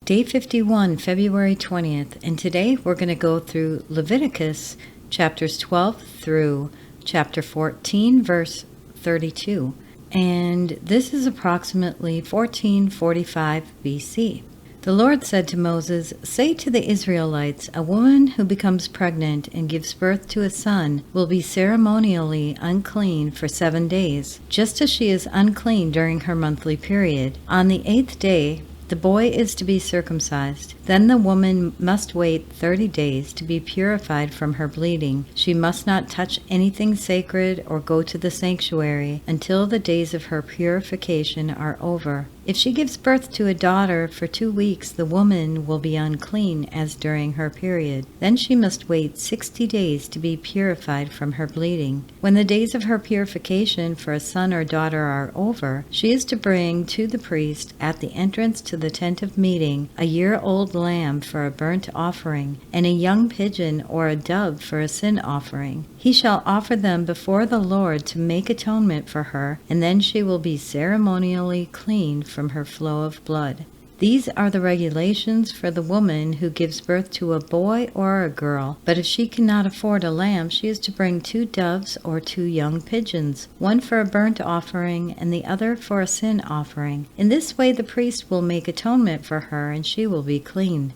Day 51, February 20th, and today we're going to go through Leviticus chapters 12 through chapter 14, verse 32. And this is approximately 1445 BC. The Lord said to Moses, "Say to the Israelites, a woman who becomes pregnant and gives birth to a son will be ceremonially unclean for 7 days, just as she is unclean during her monthly period. On the 8th day, the boy is to be circumcised. Then the woman must wait 30 days to be purified from her bleeding. She must not touch anything sacred or go to the sanctuary until the days of her purification are over. If she gives birth to a daughter for 2 weeks, the woman will be unclean as during her period. Then she must wait 60 days to be purified from her bleeding. When the days of her purification for a son or daughter are over, she is to bring to the priest at the entrance to the tent of meeting a year-old lamb for a burnt offering, and a young pigeon or a dove for a sin offering. He shall offer them before the Lord to make atonement for her, and then she will be ceremonially clean from her flow of blood. These are the regulations for the woman who gives birth to a boy or a girl, but if she cannot afford a lamb, she is to bring 2 doves or 2 young pigeons, one for a burnt offering and the other for a sin offering. In this way the priest will make atonement for her, and she will be clean.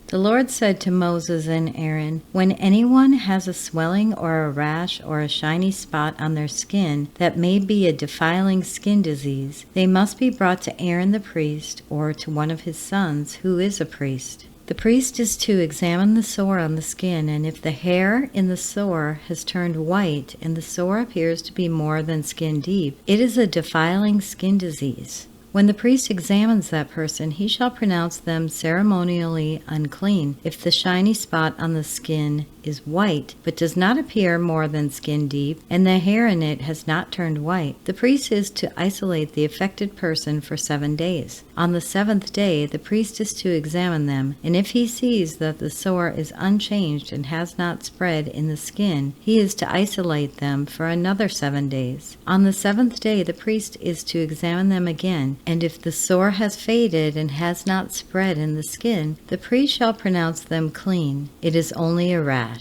The Lord said to Moses and Aaron, "When anyone has a swelling or a rash or a shiny spot on their skin that may be a defiling skin disease, they must be brought to Aaron the priest or to one of his sons who is a priest. The priest is to examine the sore on the skin, and if the hair in the sore has turned white and the sore appears to be more than skin deep, it is a defiling skin disease. When the priest examines that person, he shall pronounce them ceremonially unclean. If the shiny spot on the skin is white, but does not appear more than skin deep, and the hair in it has not turned white, the priest is to isolate the affected person for 7 days. On the 7th day, the priest is to examine them, and if he sees that the sore is unchanged and has not spread in the skin, he is to isolate them for another 7 days. On the 7th day, the priest is to examine them again, and if the sore has faded and has not spread in the skin, the priest shall pronounce them clean. It is only a rash.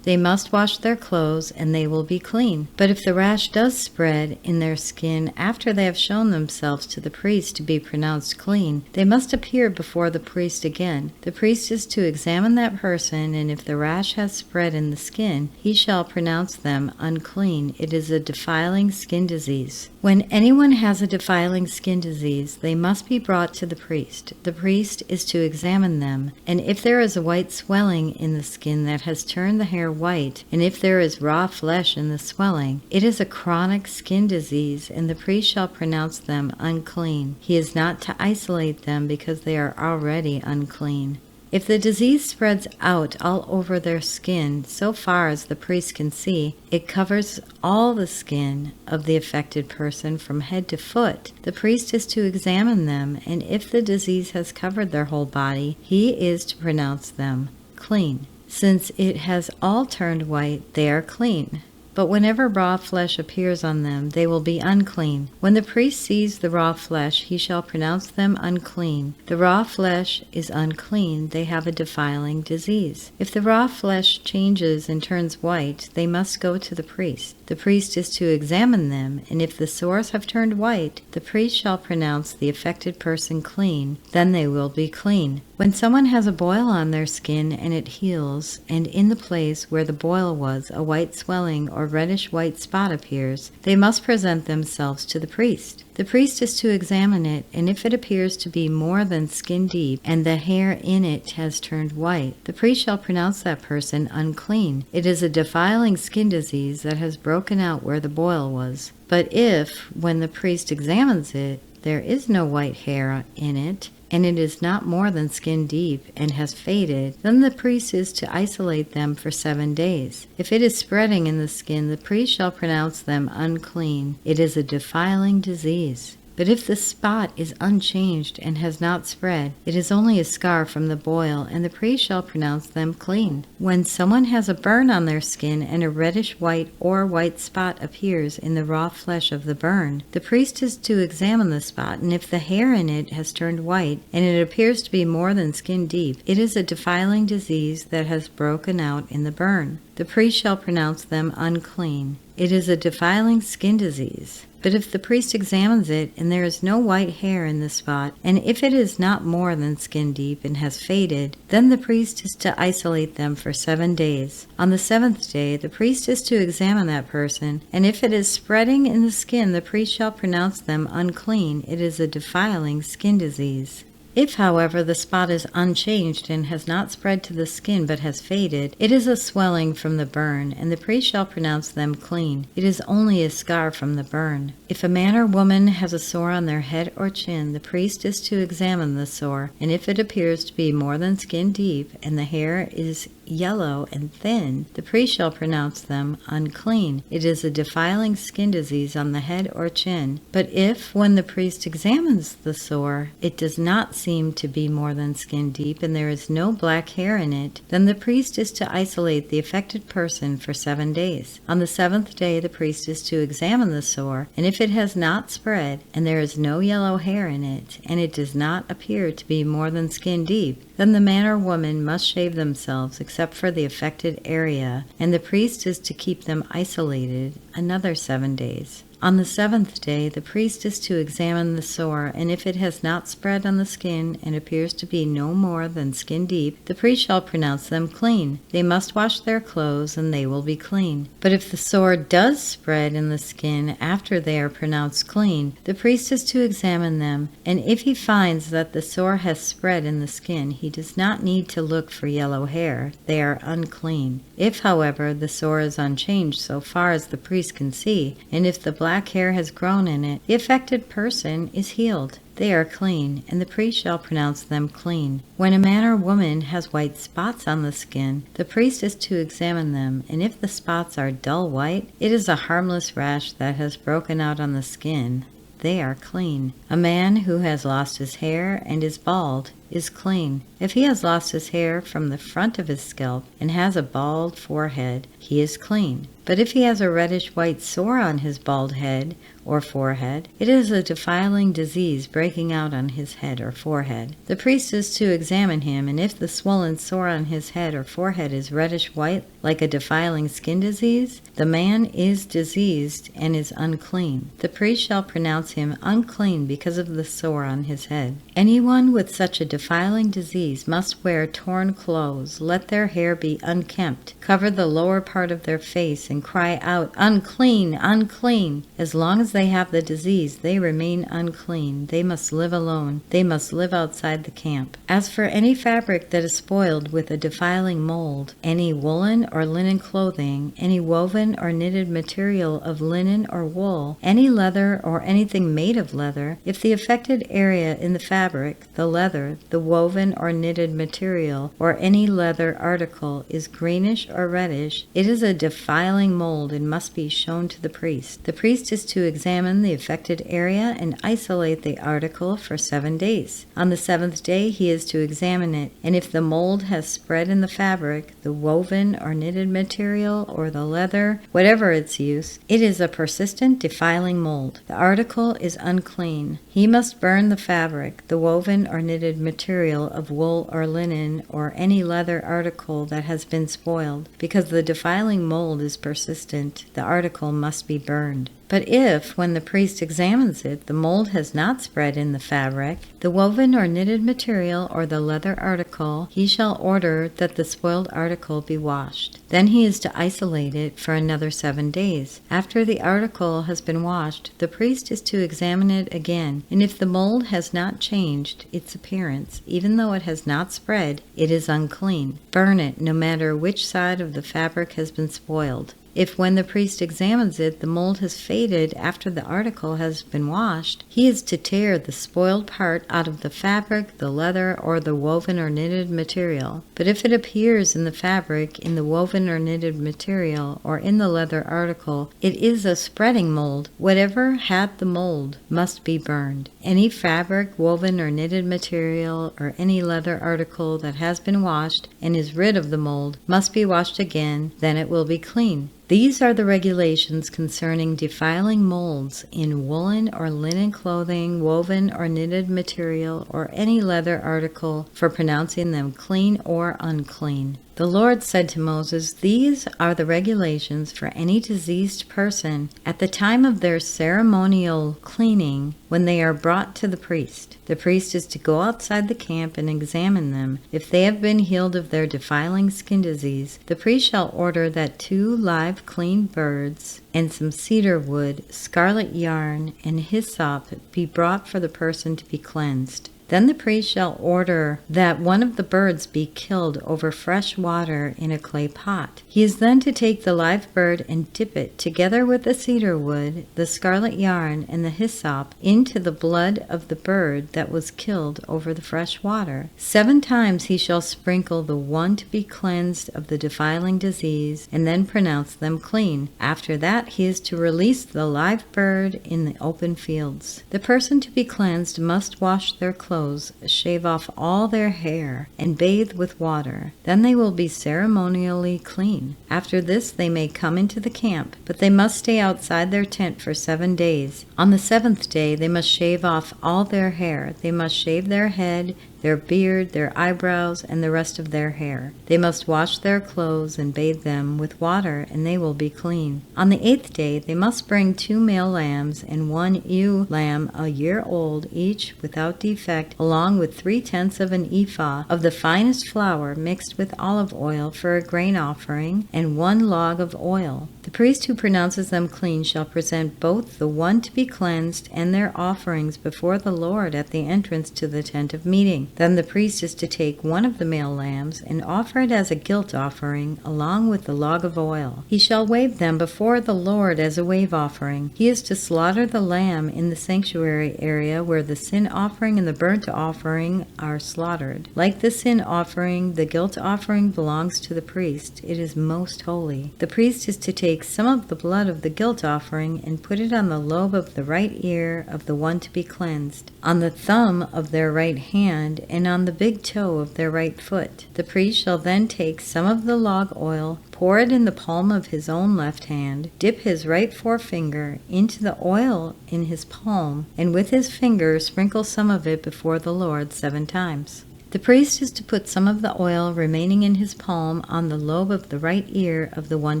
They must wash their clothes, and they will be clean. But if the rash does spread in their skin after they have shown themselves to the priest to be pronounced clean, they must appear before the priest again. The priest is to examine that person, and if the rash has spread in the skin, he shall pronounce them unclean. It is a defiling skin disease. When anyone has a defiling skin disease, they must be brought to the priest. The priest is to examine them, and if there is a white swelling in the skin that has turned the hair white, and if there is raw flesh in the swelling, it is a chronic skin disease, and the priest shall pronounce them unclean. He is not to isolate them because they are already unclean. If the disease spreads out all over their skin, so far as the priest can see, it covers all the skin of the affected person from head to foot. The priest is to examine them, and if the disease has covered their whole body, he is to pronounce them clean. Since it has all turned white, they are clean. But whenever raw flesh appears on them, they will be unclean. When the priest sees the raw flesh, he shall pronounce them unclean. The raw flesh is unclean. They have a defiling disease. If the raw flesh changes and turns white, they must go to the priest. The priest is to examine them, and if the sores have turned white, the priest shall pronounce the affected person clean. Then they will be clean. When someone has a boil on their skin and it heals, and in the place where the boil was a white swelling or reddish-white spot appears, they must present themselves to the priest. The priest is to examine it, and if it appears to be more than skin deep, and the hair in it has turned white, the priest shall pronounce that person unclean. It is a defiling skin disease that has broken out where the boil was. But if, when the priest examines it, there is no white hair in it, and it is not more than skin deep and has faded, then the priest is to isolate them for 7 days. If it is spreading in the skin, the priest shall pronounce them unclean. It is a defiling disease. But if the spot is unchanged and has not spread, it is only a scar from the boil, and the priest shall pronounce them clean. When someone has a burn on their skin and a reddish white or white spot appears in the raw flesh of the burn, the priest is to examine the spot, and if the hair in it has turned white, and it appears to be more than skin deep, it is a defiling disease that has broken out in the burn. The priest shall pronounce them unclean. It is a defiling skin disease. But if the priest examines it, and there is no white hair in the spot, and if it is not more than skin deep and has faded, then the priest is to isolate them for 7 days. On the 7th day, the priest is to examine that person, and if it is spreading in the skin, the priest shall pronounce them unclean. It is a defiling skin disease. If, however, the spot is unchanged and has not spread to the skin but has faded, it is a swelling from the burn, and the priest shall pronounce them clean. It is only a scar from the burn. If a man or woman has a sore on their head or chin, the priest is to examine the sore, and if it appears to be more than skin deep, and the hair is yellow and thin, the priest shall pronounce them unclean. It is a defiling skin disease on the head or chin. But if, when the priest examines the sore, it does not seem to be more than skin deep, and there is no black hair in it, then the priest is to isolate the affected person for 7 days. On the 7th day, the priest is to examine the sore, and if it has not spread, and there is no yellow hair in it, and it does not appear to be more than skin deep, then the man or woman must shave themselves except for the affected area, and the priest is to keep them isolated another 7 days. On the 7th day, the priest is to examine the sore, and if it has not spread on the skin and appears to be no more than skin deep, the priest shall pronounce them clean. They must wash their clothes, and they will be clean. But if the sore does spread in the skin after they are pronounced clean, the priest is to examine them, and if he finds that the sore has spread in the skin, he does not need to look for yellow hair. They are unclean. If, however, the sore is unchanged so far as the priest can see, and if the black hair has grown in it, the affected person is healed. They are clean, and the priest shall pronounce them clean. When a man or woman has white spots on the skin, the priest is to examine them, and if the spots are dull white, it is a harmless rash that has broken out on the skin. They are clean. A man who has lost his hair and is bald is clean. If he has lost his hair from the front of his scalp and has a bald forehead, he is clean. But if he has a reddish-white sore on his bald head or forehead, it is a defiling disease breaking out on his head or forehead. The priest is to examine him, and if the swollen sore on his head or forehead is reddish-white, like a defiling skin disease, the man is diseased and is unclean. The priest shall pronounce him unclean because of the sore on his head. Anyone with such a defiling disease must wear torn clothes, let their hair be unkempt, cover the lower part of their face, and cry out, "Unclean, unclean!" As long as they have the disease, they remain unclean. They must live alone. They must live outside the camp. As for any fabric that is spoiled with a defiling mold, any woolen or linen clothing, any woven or knitted material of linen or wool, any leather or anything made of leather, if the affected area in the fabric, the leather, the woven or knitted material, or any leather article is greenish or reddish, it is a defiling mold and must be shown to the priest. The priest is to examine the affected area and isolate the article for 7 days. On the 7th day he is to examine it, and if the mold has spread in the fabric, the woven or knitted material, or the leather, whatever its use, it is a persistent defiling mold. The article is unclean. He must burn the fabric, the woven or knitted material of wool or linen, or any leather article that has been spoiled. Because the defiling mold is persistent, the article must be burned. But if, when the priest examines it, the mold has not spread in the fabric, the woven or knitted material, or the leather article, he shall order that the spoiled article be washed. Then he is to isolate it for another 7 days. After the article has been washed, the priest is to examine it again, and if the mold has not changed its appearance, even though it has not spread, it is unclean. Burn it, no matter which side of the fabric has been spoiled. If when the priest examines it, the mold has faded after the article has been washed, he is to tear the spoiled part out of the fabric, the leather, or the woven or knitted material. But if it appears in the fabric, in the woven or knitted material, or in the leather article, it is a spreading mold. Whatever had the mold must be burned. Any fabric, woven or knitted material, or any leather article that has been washed and is rid of the mold must be washed again, then it will be clean. These are the regulations concerning defiling molds in woolen or linen clothing, woven or knitted material, or any leather article, for pronouncing them clean or unclean. The Lord said to Moses, "These are the regulations for any diseased person at the time of their ceremonial cleaning when they are brought to the priest. The priest is to go outside the camp and examine them. If they have been healed of their defiling skin disease, the priest shall order that 2 live clean birds and some cedar wood, scarlet yarn, and hyssop be brought for the person to be cleansed. Then the priest shall order that one of the birds be killed over fresh water in a clay pot. He is then to take the live bird and dip it, together with the cedar wood, the scarlet yarn, and the hyssop, into the blood of the bird that was killed over the fresh water. 7 times he shall sprinkle the one to be cleansed of the defiling disease, and then pronounce them clean. After that he is to release the live bird in the open fields. The person to be cleansed must wash their clothes, shave off all their hair, and bathe with water. Then they will be ceremonially clean. After this they may come into the camp, but they must stay outside their tent for 7 days. On the 7th day they must shave off all their hair. They must shave their head, their beard, their eyebrows, and the rest of their hair. They must wash their clothes and bathe them with water, and they will be clean. On the 8th day they must bring 2 male lambs and 1 ewe lamb a year old, each without defect, along with 3/10 of an ephah of the finest flour mixed with olive oil for a grain offering, and 1 log of oil. The priest who pronounces them clean shall present both the one to be cleansed and their offerings before the Lord at the entrance to the tent of meeting. Then the priest is to take 1 of the male lambs and offer it as a guilt offering, along with the log of oil. He shall wave them before the Lord as a wave offering. He is to slaughter the lamb in the sanctuary area where the sin offering and the burnt offering are slaughtered. Like the sin offering, the guilt offering belongs to the priest. It is most holy. The priest is to take some of the blood of the guilt offering and put it on the lobe of the right ear of the one to be cleansed, on the thumb of their right hand, and on the big toe of their right foot. The priest shall then take some of the log oil, pour it in the palm of his own left hand, dip his right forefinger into the oil in his palm, and with his finger sprinkle some of it before the Lord 7 times. The priest is to put some of the oil remaining in his palm on the lobe of the right ear of the one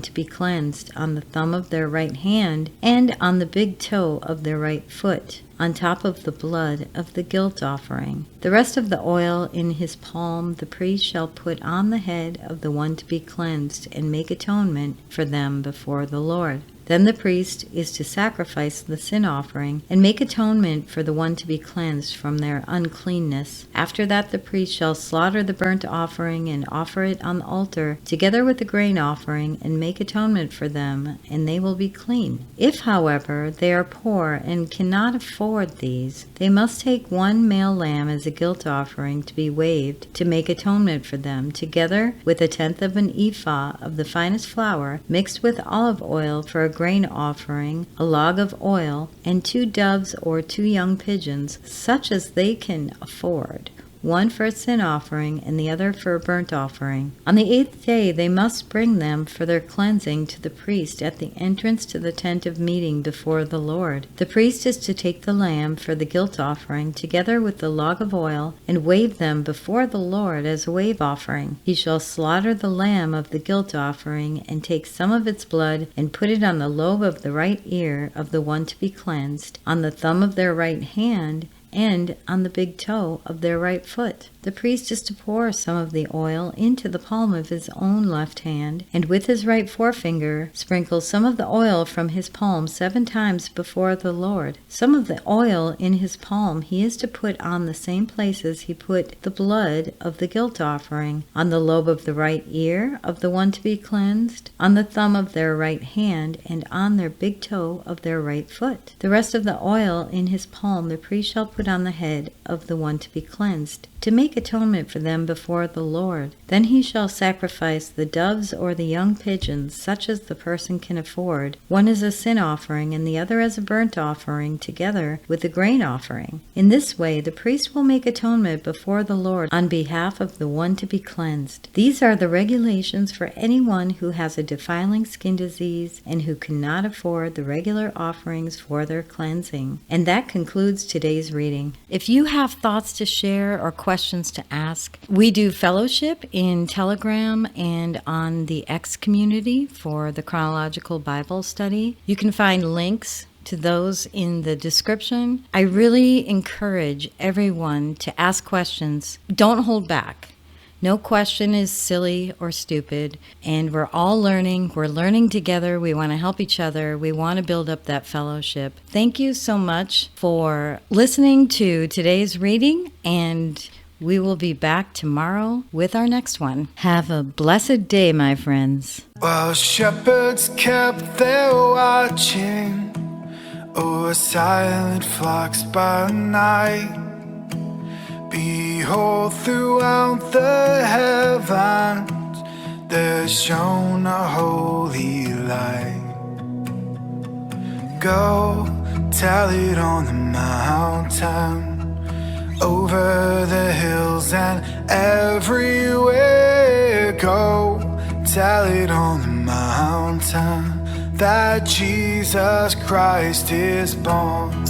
to be cleansed, on the thumb of their right hand, and on the big toe of their right foot, on top of the blood of the guilt offering. The rest of the oil in his palm the priest shall put on the head of the one to be cleansed and make atonement for them before the Lord. Then the priest is to sacrifice the sin offering and make atonement for the one to be cleansed from their uncleanness. After that the priest shall slaughter the burnt offering and offer it on the altar together with the grain offering and make atonement for them, and they will be clean. If, however, they are poor and cannot afford these, they must take 1 male lamb as a guilt offering to be waved to make atonement for them, together with 1/10 of an ephah of the finest flour mixed with olive oil for a grain offering, a log of oil, and 2 doves or 2 young pigeons, such as they can afford, 1 for a sin offering and the other for a burnt offering. On the 8th day they must bring them for their cleansing to the priest at the entrance to the tent of meeting before the Lord. The priest is to take the lamb for the guilt offering together with the log of oil and wave them before the Lord as a wave offering. He shall slaughter the lamb of the guilt offering and take some of its blood and put it on the lobe of the right ear of the one to be cleansed, on the thumb of their right hand, and on the big toe of their right foot. The priest is to pour some of the oil into the palm of his own left hand, and with his right forefinger sprinkle some of the oil from his palm 7 times before the Lord. Some of the oil in his palm he is to put on the same places he put the blood of the guilt offering, on the lobe of the right ear of the one to be cleansed, on the thumb of their right hand, and on their big toe of their right foot. The rest of the oil in his palm the priest shall put on the head of the one to be cleansed, to make atonement for them before the Lord. Then he shall sacrifice the doves or the young pigeons, such as the person can afford, one as a sin offering and the other as a burnt offering, together with the grain offering. In this way the priest will make atonement before the Lord on behalf of the one to be cleansed. These are the regulations for anyone who has a defiling skin disease and who cannot afford the regular offerings for their cleansing. And that concludes today's reading. If you have thoughts to share or questions to ask, we do fellowship in Telegram and on the X community for the Chronological Bible Study. You can find links to those in the description. I really encourage everyone to ask questions. Don't hold back. No question is silly or stupid, and we're all learning. We're learning together. We want to help each other. We want to build up that fellowship. Thank you so much for listening to today's reading, and we will be back tomorrow with our next one. Have a blessed day, my friends. While shepherds kept their watching o'er silent flocks by night, behold, throughout the heavens there shone a holy light. Go tell it on the mountain, over the hills and everywhere. Go tell it on the mountain that Jesus Christ is born.